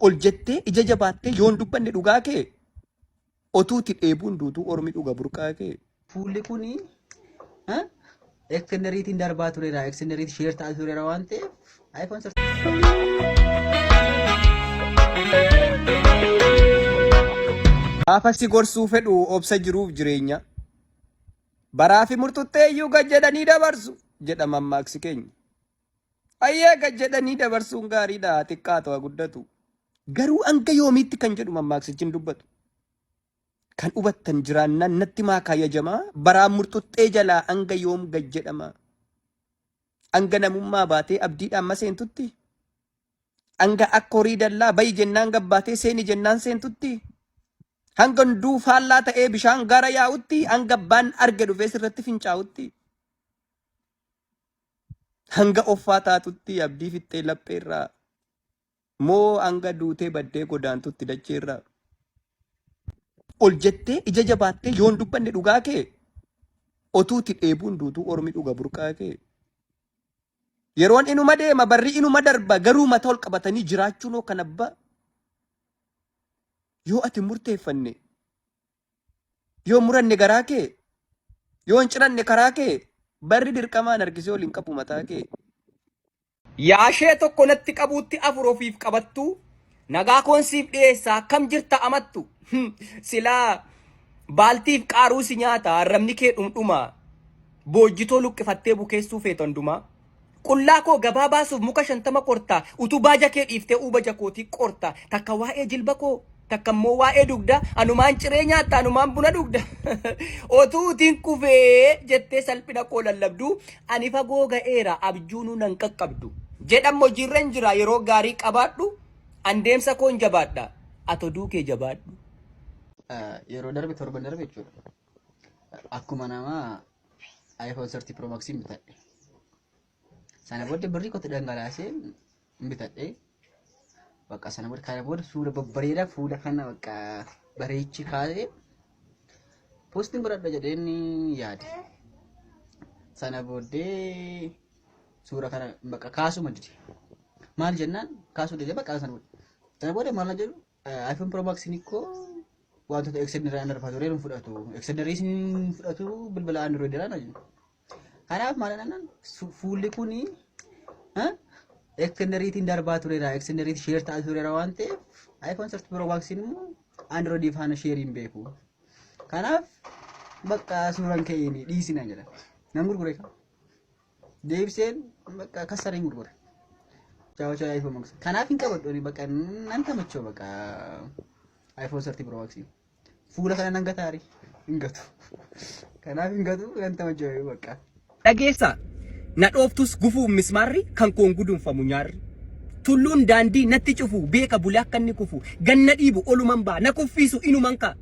ol jettee ija jabaattee yoon dubbanne dhugaa kee otuuti dheebuun duutuu ormi dhuga burqaa kee. Fuulli kuni ekstenderiitiin darbaa tureera. Ekstenderiitiin sheer ta'aa tureera waan ta'eef iPhone 13. Gaafa si gorsuu fedhu obsa jiruuf jireenya. Baraa fi murtutteeyyuu gad jedhanii dabarsu jedha mammaaksi keenya. Ayyee gad jedhanii dabarsuun gaariidha xiqqaa ta'aa guddatu. Garuu hanga yoomiitti kan jedhu mammaaksichi hin dubbatu. Kan hubattan jiraannan natti maakaayya jamaa baraan murtuttee jalaa hanga yoom gad jedhama. Hanga namummaa baatee abdiidhaan ma seentutti. Hanga akka horii dallaa bayi jennaan gabbaatee seeni jennaan seentutti. Hanga hunduu faallaa ta'ee bishaan gara yaa'utti hanga abbaan arge dhufee sirratti fincaa'utti. Hanga offaa taatutti abdii fixxee lapheerraa. Moo hanga duutee baddee godaantutti dacheerraa. Ol jettee ija jabaattee yoon dubbanne dhugaa kee otuuti dheebuun duutuu ormi dhuga burqaa kee. Yeroon inuma deema barri inuma darba garuu mata ol qabatanii jiraachuun oo kan abbaa. Yoo ati murteeffanne yoo muranne garaa kee yoo hin ciranne karaa kee barri dirqamaan harkisee ol hin qabu mataa kee. Yaashee tokko natti qabuutti afur ofiif qabattu nagaa koonsiif dhiyeessaa akkam jirta amattu silaa baaltiif qaaruu si nyaata arrabni kee dhumdhuma boojjitoo luqqifattee bukeessuu feetu hundumaa. Qullaa koo gabaa baasuuf muka 50 qortaa utuu baaja kee dhiiftee uubaja kootii qortaa takka waa'ee jilba koo takka immoo waa'ee dugda anumaan ciree nyaatta anumaan buna dugda otuu utiin kufee jettee salphina koo lallabdu ani fagoo ga'eera abjuunuu nan qaqqabdu jedhan hojiirran jira yeroo gaarii qabaadhu andeemsa koon jabaadha ato duukee jabaadhu. Yeroo darbe torban darbe jechuudha. Akkuma namaa iPhone 13 Pro Max bitadhe. Sana booda birrii kotti dhangalaasee bitadhe. Bakka sana booda kana booda suura babbareedaa fuula kana bakka bareechi kaasee postiin godhadha jedheen yaade. Sana booddee suura kana bakka kaasuma dide. Maal jennaan kaasuu dide bakka sana booda. Sana booda maal jedhu iPhone Pro Max nikko wantoota extender darbaa ture fudhatu. Extenderii sin fudhatu bilbila Android irraa jedhu. Kanaaf maal jennaan fuulli kuni extenderiitiin darbaa tureera. Extenderiitiin sheer ta'aa tureera waan ta'eef iPhone 13 Pro Max immoo Android faana sheeriin beeku. Kanaaf bakka suuraan ka'een dhiisina jedha. Nan gurgure ka. Deebiseen bakka kasariin gurgure. Ciao ciao iPhone Max. Kanaaf hin qabadhu bakka nan tamachoo bakka iPhone 13 Pro Max. Fuula kana nan gataari hin gatu. Kanaaf hin gatu nan tamachoo bakka. Dhageessa na dhooftus gufuu mismaarri kan koon gudunfamu nyaarri. Tulluun daandii natti cufu beeka bulee akka inni kufu ganna dhiibu oluman baa na kuffiisu inuman ka.